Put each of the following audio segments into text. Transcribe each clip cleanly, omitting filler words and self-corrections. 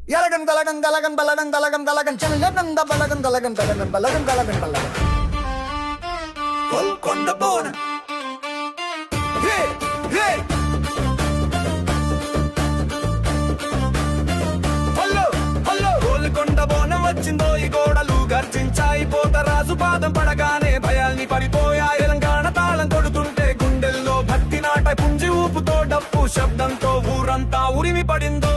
ఎలగన్ గలగన్ గలగన్ బలగన్ గలగన్ గలగన్ చెల్లగన్ బలగన్ గలగన్ గలగన్ బలగన్ గలగన్ బలగన్ గోల్కొండ బోనం హే హే hello hello Golconda బోనం వచ్చిందో ఈ గోడలు గర్జించాయి పోతరాజు పాదం పడగానే భయాల్ని పడిపోయాయి తెలంగాణ తాళం కొడుతుంటే గుండెల్లో భక్తి నాట పుంజి ఊపుతో డప్పు శబ్దంతో ఊరంతా ఉరిమి పడిందో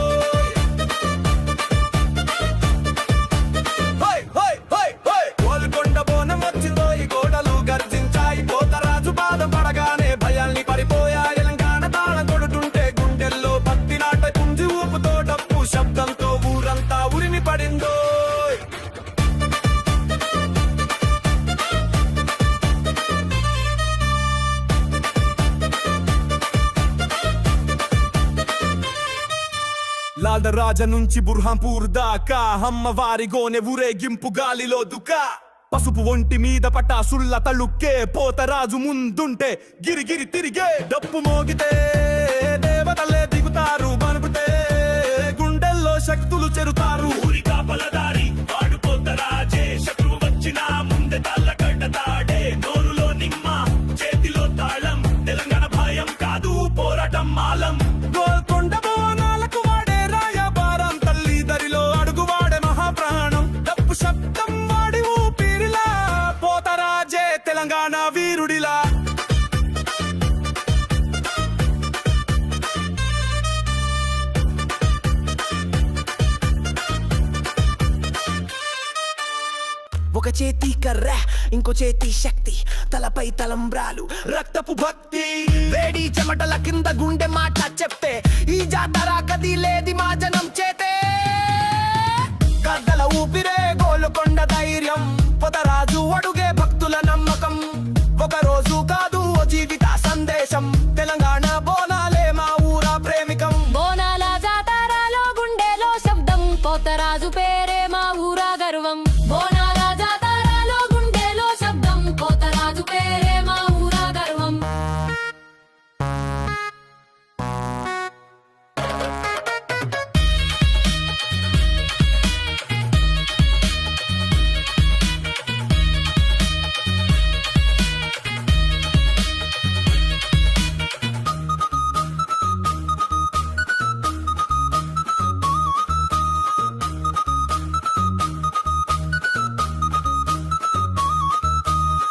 పడగానే భయాల్ని పడిపోయాయి తెలంగాణ తాళం కొడుతుంటే గుండెల్లో భక్తి నాట పుంజి ఊపుతో డప్పు శబ్దంతో ఊరంతా ఉరిమి పడిందో లాల్దరాజ నుంచి బుర్హాంపూర్ దాకా అమ్మవారి గోనె ఊరేగింపు గాలిలో దుకా పసుపు ఒంటి మీద పటాసుల్ల తలుక్కే పోతరాజు ముందుంటే గిరిగిరి తిరిగే డప్పు మోగితే దేవతలే దిగుతారు బనుకుతే గుండెల్లో శక్తులు చెరుతారు ఊరి కాపలదారి వాడు పోతరాజే శత్రువు వచ్చినా ముందే తల్లగడ్డ తాడే నోరులో నిమ్మ చేతిలో తాళం తెలంగాణ భయం కాదు పోరాటం మాలం గోల్కొండ బోనాలకు వాడే రాయబారం తల్లి దరిలో అడుగు వాడే మహాప్రాణం డప్పు శబ్దం తెలంగాణ వీరుడిలా ఒక చేతి కర్ర ఇంకో చేతి శక్తి తలపై తలంబ్రాలు రక్తపు భక్తి వేడి చెమటల కింద గుండె మాట చెప్తే ఈ జాతర కదిలేది మా జనం చేత